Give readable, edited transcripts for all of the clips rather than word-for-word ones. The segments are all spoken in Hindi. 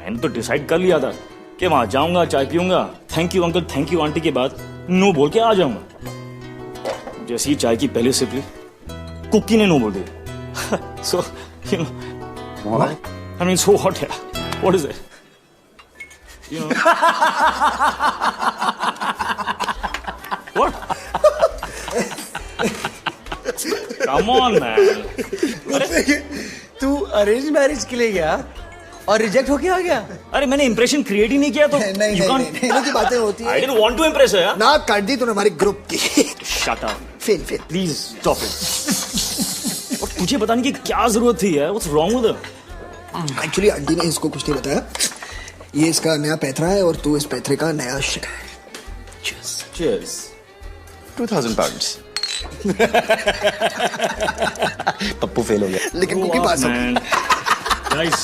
मैंने तो डिसाइड कर लिया था कि वहां जाऊंगा, चाय पीऊंगा, thank you uncle, thank you aunty के बाद नो बोल के आ जाऊंगा। जैसे ही चाय की पहली सिप ली, कुकी ने नो बोल दिया। So you know, I mean so hot है। What is it? You know. What? Come on, man. तू अरेंज मैरिज के लिए गया और रिजेक्ट होके आ गया? अरे मैंने इंप्रेशन क्रिएट ही नहीं किया तो नहीं की बातें होती है। I didn't want to impress her. ना काट दी तूने हमारी ग्रुप की। Shut up. Fail. Please stop it. और तुझे बताने की क्या जरूरत थी यार? What's wrong with her? Actually aunty ने इसको कुछ नहीं बताया। ये इसका नया पैथरा है और तू इस पैथरे का नया शिका है। Cheers. Cheers. 2,000 pounds. Pappu fail हो गया। लेकिन कुकी पास हो गई। Guys,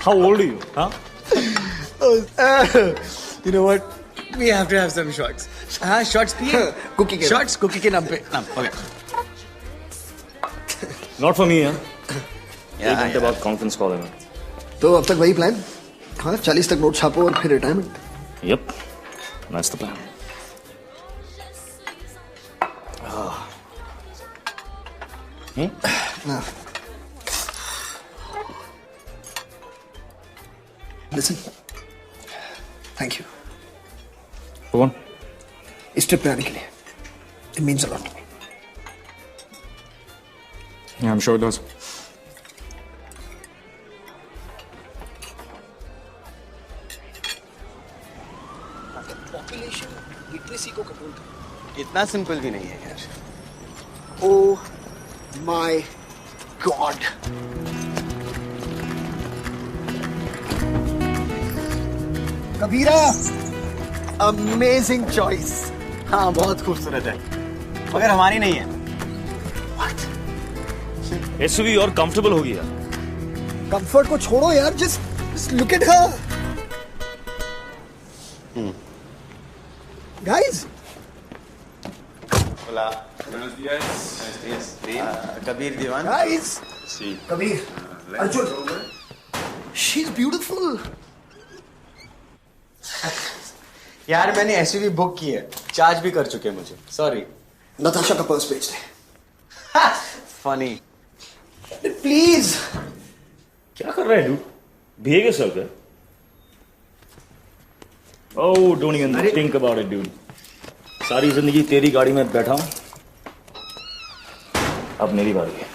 how old are you? Huh? You know what? We have to have some shots. हाँ, shots पिए? कुकी के Shots कुकी के नाम पे। Okay. Not for me, huh? एक घंटे बाद कॉन्फ्रेंस कॉल है। तो अब तक वही प्लान? हाँ, 40 तक नोट छापो और फिर retirement. Yep, that's the plan. Listen, thank you. Go on. इस ट्रिप पे आने के लिए। It means a lot to me. Yeah, I'm sure it does. Population literacy को कंट्रोल कर। इतना सिंपल भी नहीं है यार। Oh my God. Kabira, amazing choice. हाँ बहुत खूबसूरत है, मगर हमारी नहीं है। SUV और कंफर्टेबल होगी यार। कंफर्ट को छोड़ो यार, just look at her. Guys. Hola. Buenos días. Buenos días. Kabir Diwan. Guys. Sí. Kabir. Arjun. She's beautiful. यार मैंने एसयूवी बुक की है, चार्ज भी कर चुके हैं मुझे। सॉरी। नताशा का पर्स भेज दे। फनी। प्लीज। क्या कर रहा है dude? Behave yourself, यार। Oh, don't even think about it, dude. सारी जिंदगी तेरी गाड़ी में बैठा हूं, अब मेरी बारी है।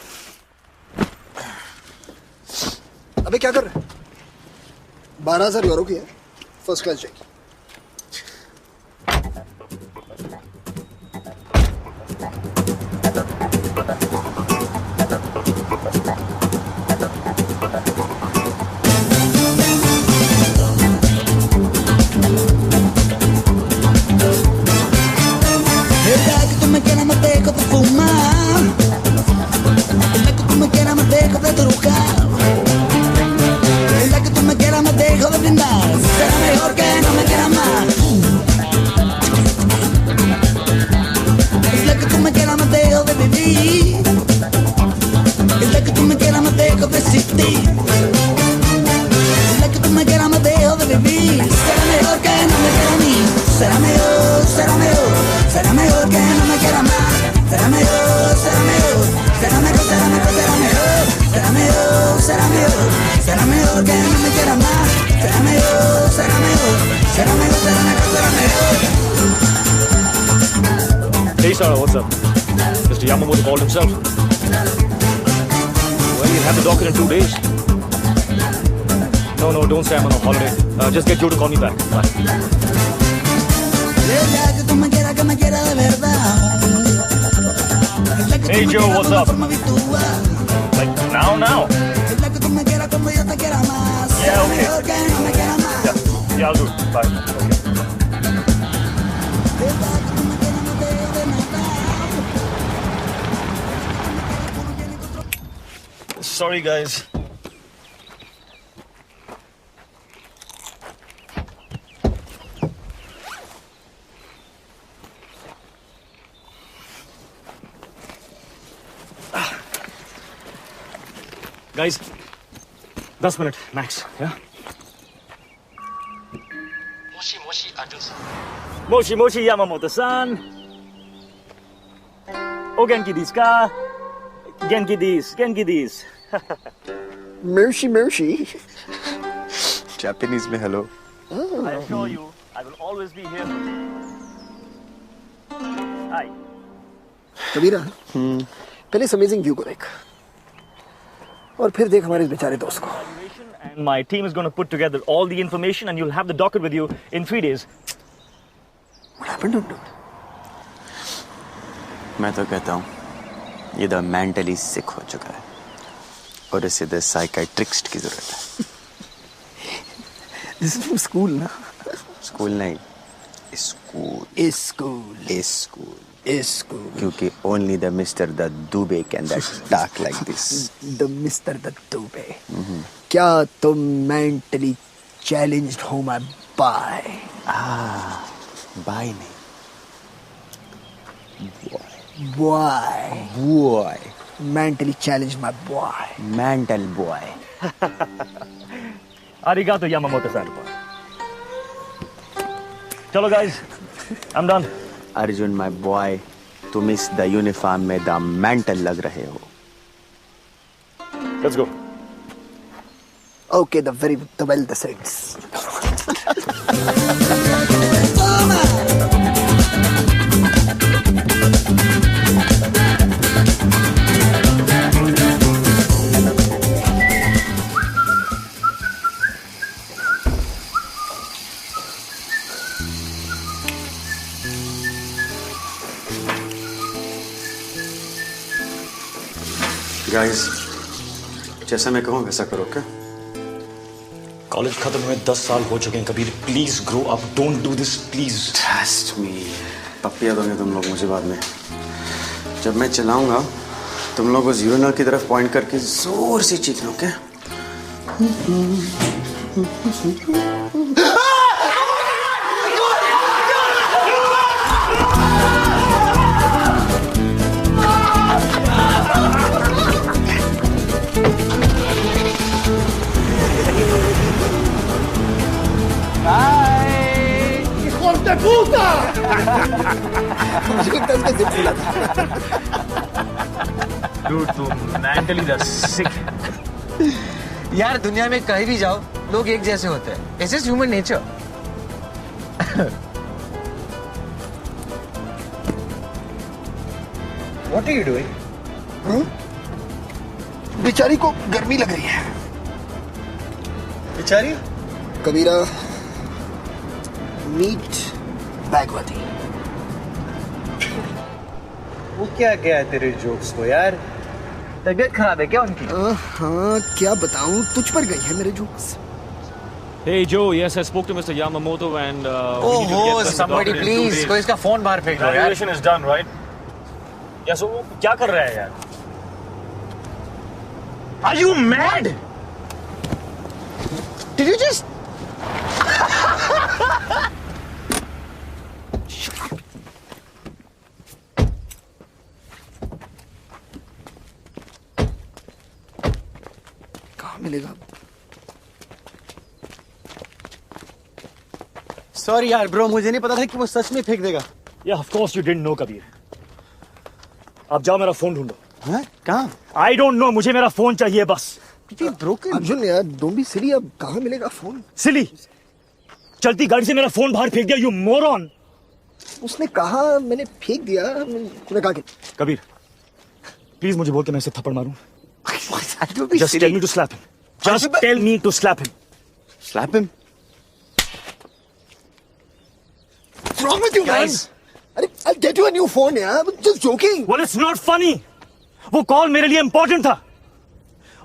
अबे क्या कर रहा है? 12,000 यूरो की है, फर्स्ट क्लास जाएगी। Hey Sarah, what's up? Mr. Yamamoto called himself. Well, he'll have the docket in 2 days. No, don't say I'm on a holiday. Just get Joe to call me back. Bye. Hey Joe, what's up? Like now? Yeah, okay. Yeah, I'll do it. Bye. Okay. Sorry, guys. Guys, 10 minutes max, yeah? Moshi Moshi Yamamoto-san. O Genki desu ka? Genki desu. Mercy, mercy. Japanese में hello. I assure you, I will always be here for you. Hi. कबीरा, पहले इस अमेजिंग व्यू को देख और फिर देख हमारे इस बेचारे दोस्त को. And my team is going to put together all the information and you'll have the docket with you in 3 days. What happened to him? मैं तो कहता हूँ ये द मेंटली सिक हो चुका है और इसे द साइकियाट्रिस्ट की जरूरत है. This is from school, ना? स्कूल नहीं, स्कूल. क्योंकि only the Mr. the Dubey can that talk like this. The Mr. the Dubey. क्या तुम mentally challenged हो my boy? बाय नहीं. Boy. Mentally challenged my boy. Mental boy. Arigato Yamamoto-san. Chalo guys, I'm done. Arjun my boy, तुम इस द यूनिफॉर्म में द मेंटल लग रहे हो. Let's go. Okay, the well the saints. Guys, जैसा मैं कहूँ वैसा करो. क्या कॉलेज खत्म हुए 10 साल हो चुके हैं. Kabir please grow up, don't do this please. Trust me. पप्पिया दोगे तुम लोग मुझे बाद में. जब मैं चलाऊंगा तुम लोग उस यूरिनल की तरफ पॉइंट करके जोर से चीखना. ओके? Dude, तुम mentally the sick. यार दुनिया में कहीं भी जाओ लोग एक जैसे होते हैं. It's just human nature. What are you doing? बेचारी को गर्मी लग रही है. बेचारी? कबीरा, मीट बैगवती. वो क्या है तेरे जोक्स को यार? तबीयत खराब है क्या उनकी? हाँ, क्या बताऊं, तुझ पर गई है मेरे jokes. Hey Joe, yes, I spoke to Mr. Yamamoto and we need to get this somebody doctor in 2 please, days. कोई इसका फोन बाहर फेंक दो यार. Graduation is done, right? Yeah, so वो क्या कर रहा है यार? Are you mad? Did you just? कहाँ मिलेगा? सॉरी यार ब्रो, मुझे नहीं पता था कि वो सच में फेंक देगा. Yeah, of course you didn't know, Kabir. अब जाओ मेरा फोन ढूंढो. हाँ? कहाँ? I don't know, मुझे मेरा फोन चाहिए बस. अर्जुन यार, डोंट बी सिली. अब कहाँ मिलेगा फोन? सिली, चलती गाड़ी से मेरा फोन बाहर फेंक दिया, you moron. उसने कहा, मैंने फेंक दिया. तूने कहा कि कबीर, प्लीज मुझे बोल के मैं इसे थप्पड़ मारूं. Don't be Just silly. tell me to slap him. Just tell me to slap him. Slap him. What's wrong with you, man? Guys. अरे, I'll get you a new phone, यार. Just joking. Well, it's not funny. वो कॉल मेरे लिए इंपॉर्टेंट था.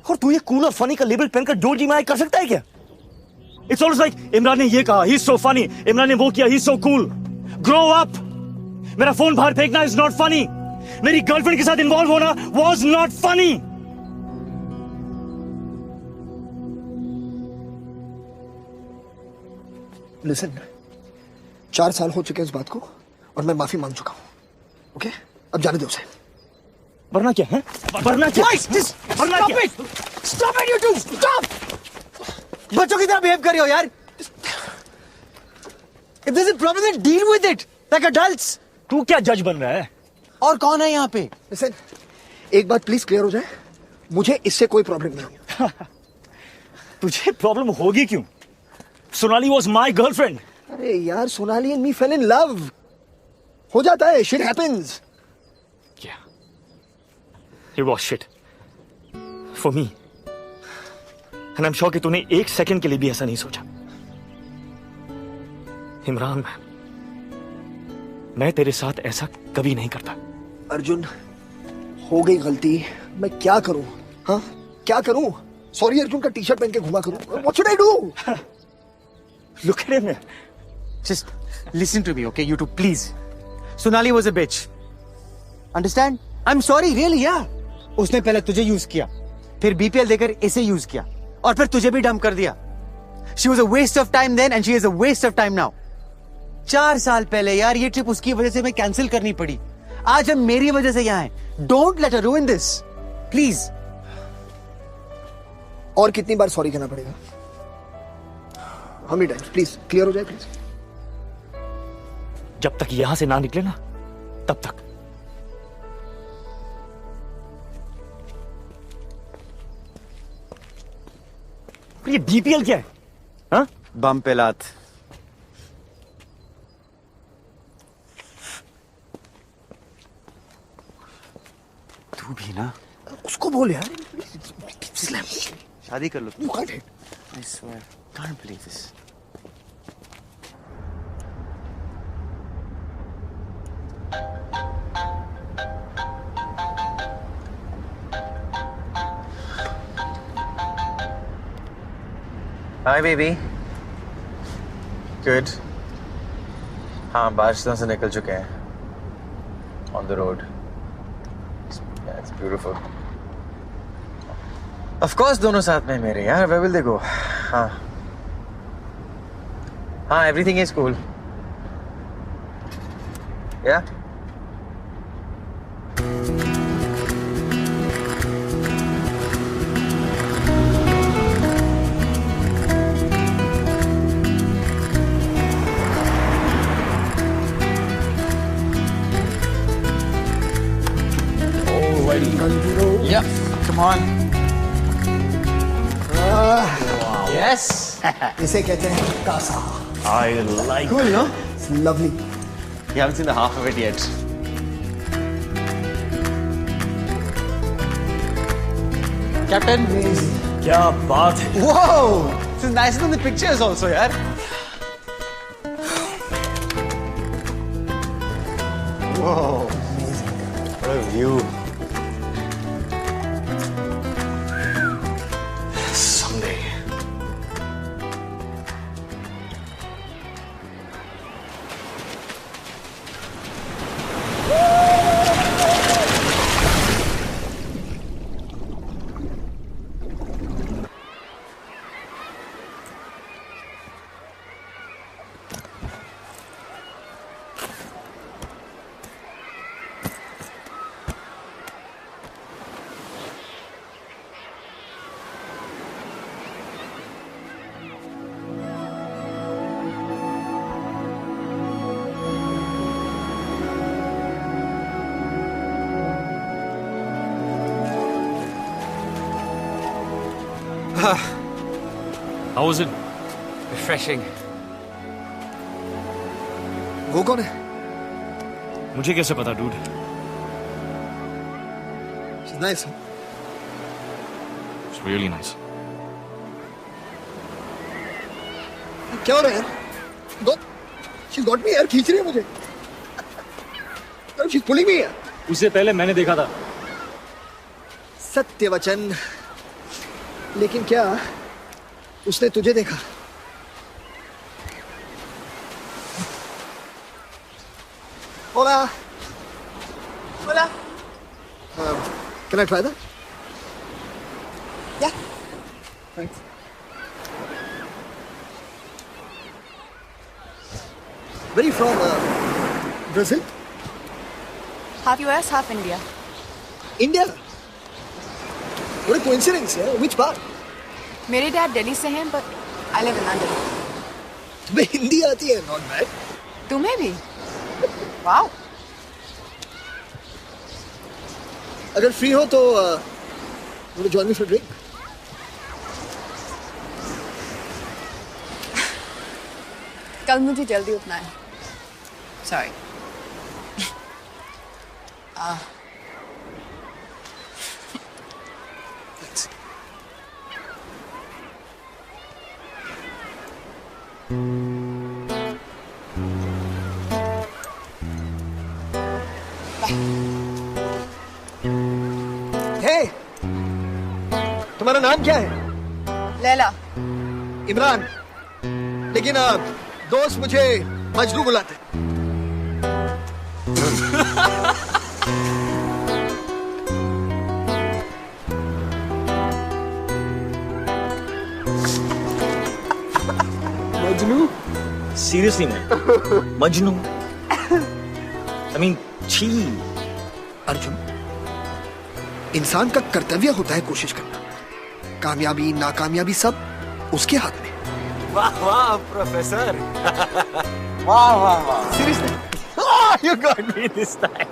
और तू ये कूल और फनी का लेबल पहनकर जोर माय कर सकता है क्या? It's almost like इमरान ने ये कहा, he's so funny. इमरान ने वो किया, he's so cool. Grow up. मेरा फोन बाहर फेंकना is not funny. मेरी गर्लफ्रेंड के साथ इन्वॉल्व होना was not funny. Listen, 4 साल हो चुके हैं इस बात को और मैं माफी मांग चुका हूँ. ओके? अब जाने दो उसे. वरना क्या है? वरना क्या? वरना क्या? Stop it, you two! Stop! बच्चों की तरह बिहेव कर रहे हो यार. If there's a problem, then deal with it like adults. तू क्या जज बन रहा है? और कौन है यहाँ पे? Listen, एक बात प्लीज क्लियर हो जाए, मुझे इससे कोई प्रॉब्लम नहीं है। तुझे प्रॉब्लम होगी क्यों? Sonali was my girlfriend. अरे यार, Sonali and me fail in love. हो जाता है, शिट हैपेंस। क्या? It was shit for me, and I'm sure कि तूने एक सेकंड के लिए भी ऐसा नहीं सोचा। इमरान, मैं तेरे साथ ऐसा कभी नहीं करता। अर्जुन, हो गई गलती, मैं क्या करूं? हाँ, क्या करूं? सॉरी अर्जुन का टी शर्ट पहन के घुमा करूं? What should I do? Look at him. Just listen to me, okay? You two, please. Sonali was a bitch. Understand? I'm sorry, really, yeah. उसने पहले तुझे यूज किया, फिर बीपीएल देकर इसे यूज किया, और फिर तुझे भी डंप कर दिया। She was a waste of time then and she is a waste of time now. 4 साल पहले यार ये ट्रिप उसकी वजह से मैं कैंसिल करनी पड़ी। आज हम मेरी वजह से यहाँ हैं। Don't let her ruin this. Please. और कितनी बार सॉरी कहना पड़ेगा? How many times? Please clear हो जाए प्लीज। जब तक यहां से ना निकले ना, तब तक। ये बीपीएल क्या है? हाँ? बम पे लात। तू भी ना उसको बोल यार। शादी कर लो। You can't hit. I swear, can't believe this. Hi baby. Good. हाँ, बारिशों से निकल चुके हैं. On the road. Yeah, it's beautiful. Of course, दोनों साथ में मेरे यार. Where will they go? हाँ. हाँ, everything is cool. Yeah. Yeah, come on. Yes. इसे कहते हैं Kasa. I like Cool, no? It's lovely. You haven't seen the half of it yet. Captain. क्या बात है? Whoa! This is nicer than the pictures also, yaar. Whoa. What a view. Someday. How was it? Refreshing. वो कौन है? मुझे कैसे पता, dude? She's nice. It's really nice. क्या हो रहा है यार? She got me यार, खींच रही है मुझे। She's pulling me यार। उससे पहले मैंने देखा था। सत्य वचन। लेकिन क्या उसने तुझे देखा? Hola. Hola. Can I try that? Yeah. Thanks. Where are you from? Brazil? Half US, half India. India? What a coincidence, yeah? Which part? मेरे डैड दिल्ली से हैं, but I live in London. तुम्हें हिंदी आती है? Not bad. तुम्हें भी? वाओ. अगर फ्री हो तो जॉइन मी फॉर ड्रिंक. कल मुझे जल्दी उठना है. Sorry. हे, तुम्हारा नाम क्या है? लैला. इमरान. लेकिन दोस्त मुझे मजनू बुलाते. Majnu? Seriously man, Majnu. I mean छी. अर्जुन, इंसान का कर्तव्य होता है कोशिश करना. कामयाबी नाकामयाबी सब उसके हाथ में. वाह वाह प्रोफेसर. वाह वाह वाह. Seriously. You got me this time.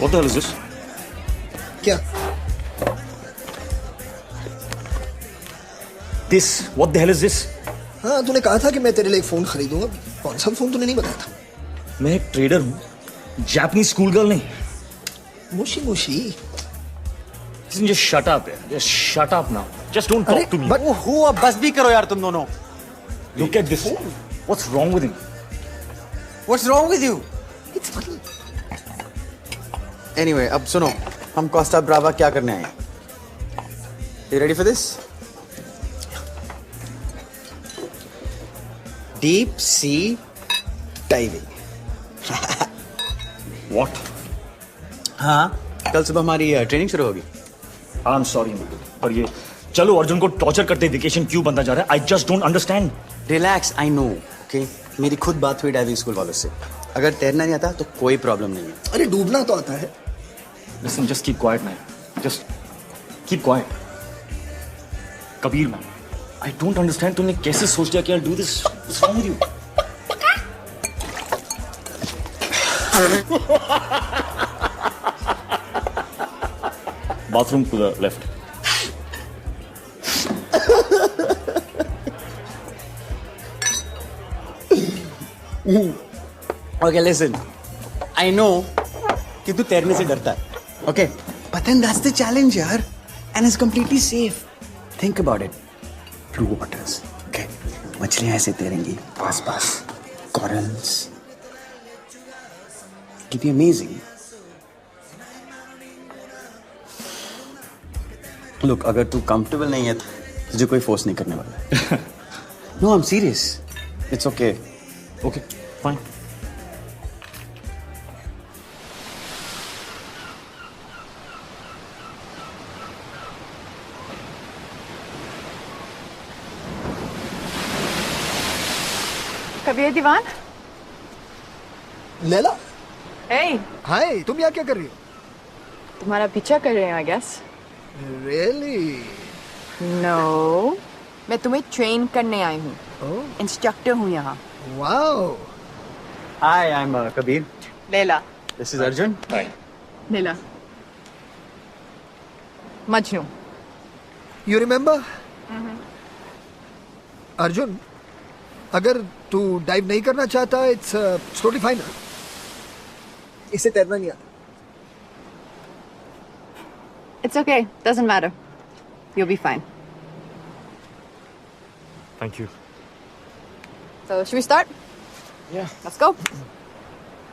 What the hell is this? क्या? This? What the hell is this? हाँ, तूने कहा था कि मैं तेरे लिए एक फोन खरीदूंगा. कौन सा फोन तूने नहीं बताया था? मैं एक ट्रेडर हूँ, जापानीज स्कूल गर्ल नहीं. मुशी मुशी. Listen, just shut up, man. Just shut up now. Just don't अरे, talk to me. but- ओहो, अब बस भी करो यार तुम दोनों. Look at this. What's wrong with him? What's wrong with you? It's funny. Anyway अब सुनो, हम कोस्टा ब्रावा क्या करने आए हैं. You ready for this? Deep sea diving. What? हाँ, कल सुबह हमारी ट्रेनिंग शुरू होगी. I'm sorry, man. पर ये चलो अर्जुन को टॉर्चर करते वेकेशन क्यों बनता जा रहा है? I just don't understand. Relax, I know. Okay, मेरी खुद बात हुई डाइविंग स्कूल वालों से. अगर तैरना नहीं आता तो कोई प्रॉब्लम नहीं है. अरे डूबना तो आता है. Listen, just keep quiet, man. Just keep quiet. Kabir, man. I don't understand. तुमने कैसे सोच लिया कि I'll do this? What's wrong with you? Bathroom to the left. Okay listen, I know कि तू तैरने से डरता है. Okay, but then that's the challenge यार, and it's completely safe. Think about it. Blue waters, okay, मछलियां ऐसे तैरेंगी पास पास, corals. It be amazing. Look, अगर तू कंफर्टेबल नहीं है तो तुझे कोई फोर्स नहीं करने वाला. No, I am serious. It's okay. Okay, fine. Kabir Diwan. Laila. Hey, hi, तुम यहाँ क्या कर रही हो? तुम्हारा पीछा कर रहे हैं, I guess. Really? No. मैं तुम्हें ट्रेन करने आई हूँ. Oh, इंस्ट्रक्टर हूँ यहाँ. wow. Hi, I am Kabir. Laila. This is Arjun. Hi. Laila. Majnu. You remember? Arjun, अगर तू डाइव नहीं करना चाहता, इट्स टोटली फाइन. इसे तैरना नहीं आता. It's okay. Doesn't matter. You'll be fine. Thank you. So, should we start? Yeah. Let's go.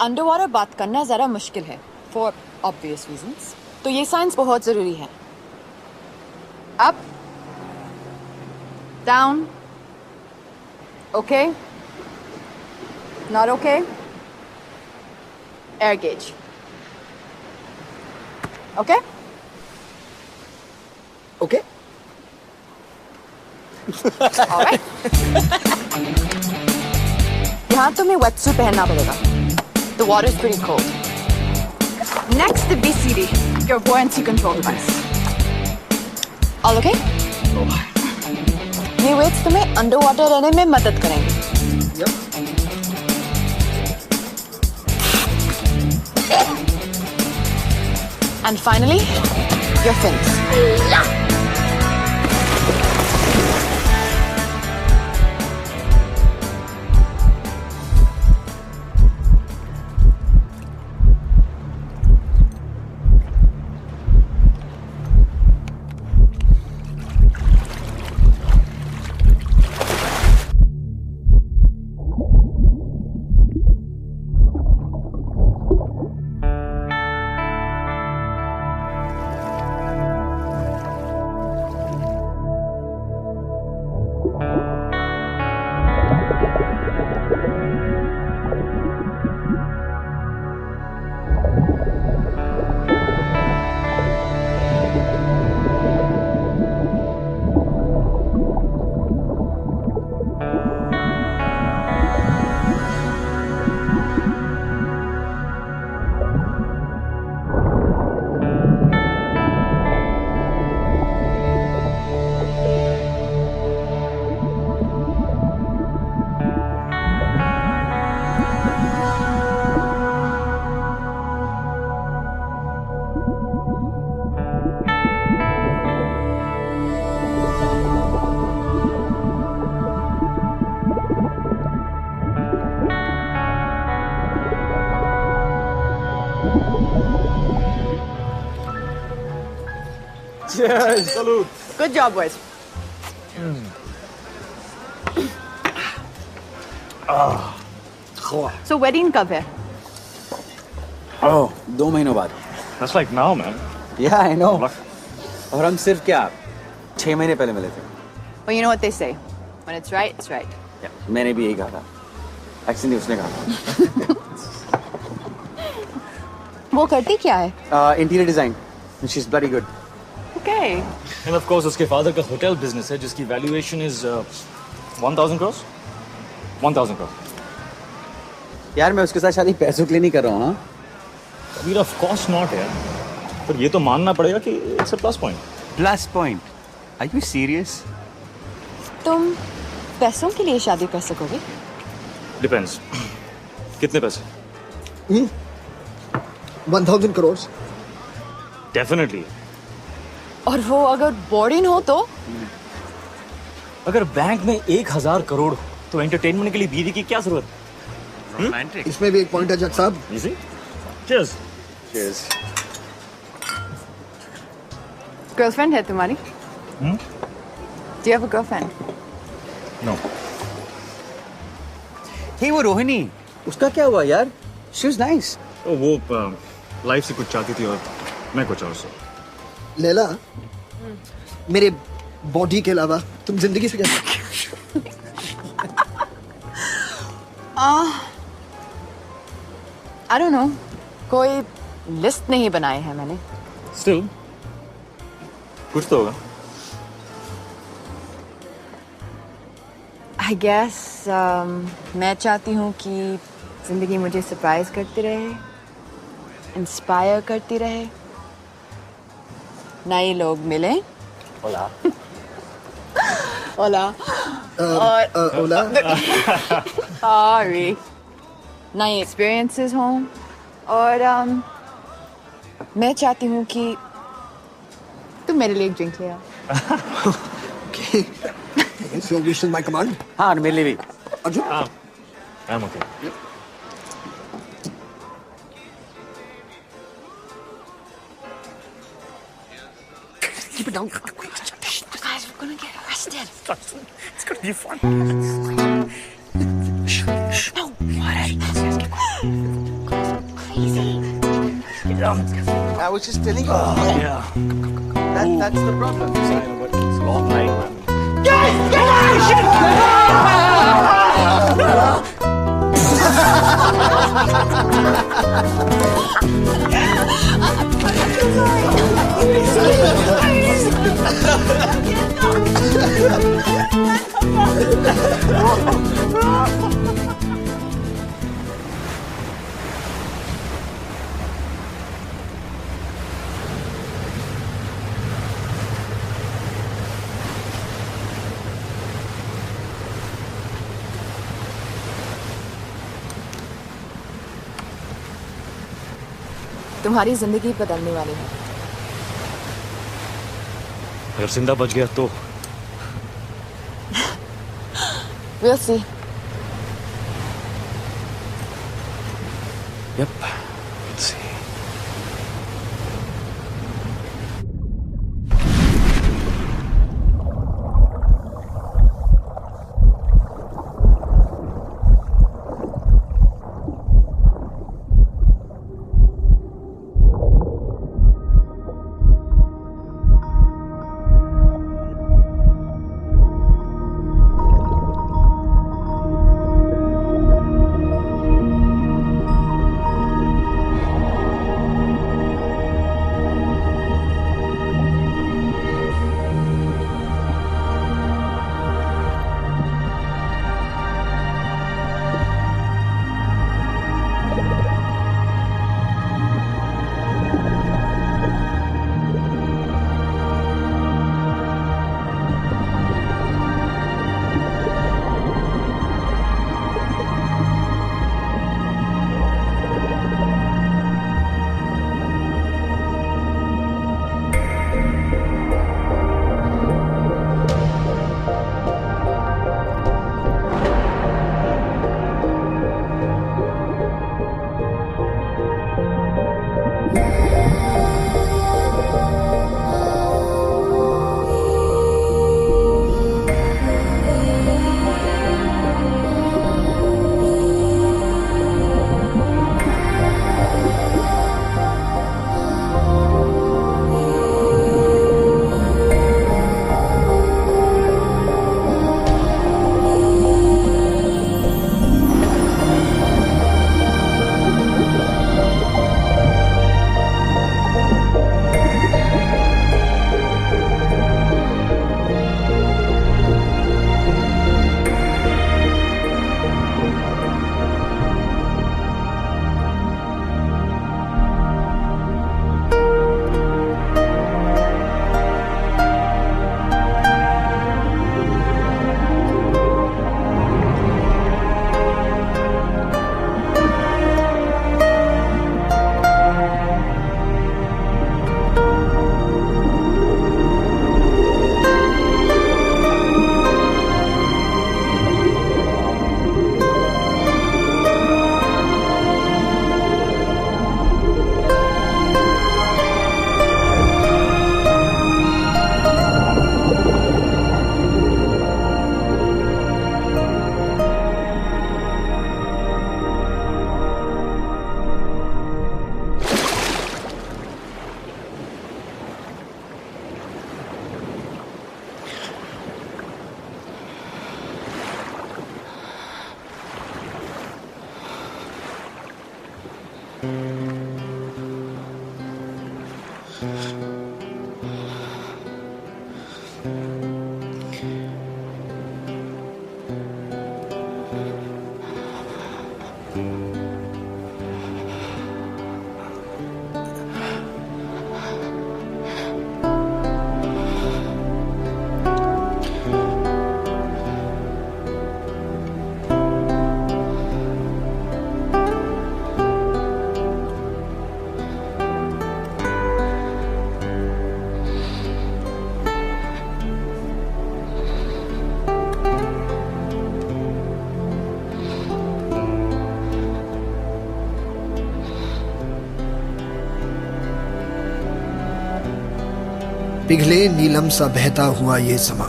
Underwater बात करना ज़रा मुश्किल है, for obvious reasons. तो ये साइंस बहुत ज़रूरी है. Up, down, okay, not okay, air gauge. Okay? Okay? All right. यहाँ तुम्हें wetsuit पहनना पड़ेगा. The water is pretty cold. Next, the BCD, your buoyancy control device. All okay? ये वेट्स तुम्हें अंडर वाटर रहने में मदद करेंगे. And finally, your fins. Cheers. Salute. Good job, boys. So wedding कब है? Oh, 2 महीनों बाद. That's like now, man. Yeah, I know. और हम सिर्फ क्या 6 महीने पहले मिले थे. Well, you know what they say. When it's right, it's right. Yeah, मैंने भी यही कहा था. Actually उसने कहा था. वो करती क्या है? Interior design. She's bloody good. Okay. And of course, उसके father का hotel business है, जिसकी valuation is 1,000 crores. 1,000 crores. यार मैं उसके साथ शादी पैसों के लिए नहीं कर रहा हूँ. हाँ? Kabir, of course not, यार. पर ये तो मानना पड़ेगा कि it's a plus point. Plus point. Are you serious? तुम पैसों के लिए शादी कर सकोगे? Depends. कितने पैसे? 1,000 crores. Definitely. और वो अगर बोर्डिंग हो तो? अगर बैंक में 1,000 करोड़ हो, तो एंटरटेनमेंट के लिए बीवी की क्या जरूरत? Romantic. इसमें भी एक पॉइंट है जज साहब. You see? Cheers. Cheers. Girlfriend है तुम्हारी? Do you have a girlfriend? No. Hey, वो रोहिणी. उसका क्या हुआ यार? She was nice. तो वो लाइफ से कुछ चाहती थी और मैं कुछ और से. लैला, मेरे बॉडी के अलावा तुम जिंदगी से क्या? I don't know. कोई लिस्ट नहीं बनाई है मैंने. Still, कुछ तो होगा. I guess मैं चाहती हूँ कि जिंदगी मुझे सरप्राइज करती रहे, इंस्पायर करती रहे, नए लोग मिले. Hola. ओला. ओला. Sorry. नए एक्सपीरियंसेस हों और मैं चाहती हूँ कि तुम मेरे लिए एक ड्रिंक ले आओ. Okay. It's your wish is my command. हाँ और मेरे लिए भी. Arjun. I'm okay. Keep it down. Guys, we're gonna get arrested. It's gonna be fun. No, what? Crazy. I was just telling you. Yeah. That's the problem. It's a long night, man. तुम्हारी जिंदगी बदलने वाली है। अगर जिंदा बच गया तो We'll see. Yep. Let's see. पिघले नीलम सा बहता हुआ ये समा,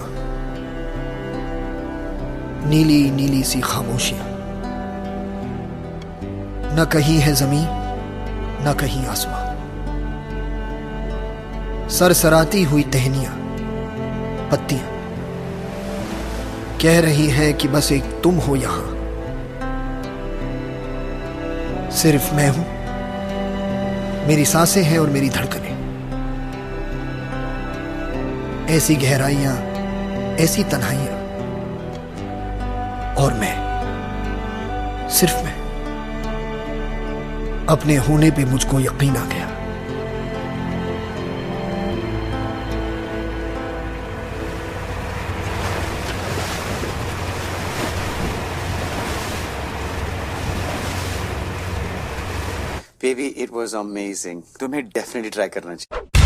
नीली नीली सी खामोशियां, न कहीं है जमीन न कहीं आसमां, सरसराती हुई टहनियां पत्तियां कह रही हैं कि बस एक तुम हो यहां, सिर्फ मैं हूं, मेरी सांसें हैं और मेरी धड़कनें, ऐसी गहराइयां, ऐसी तन्हाइयां, और मैं, सिर्फ मैं। अपने होने पे मुझको यकीन आ गया। बेबी इट वाज अमेजिंग, तुम्हें डेफिनेटली ट्राई करना चाहिए.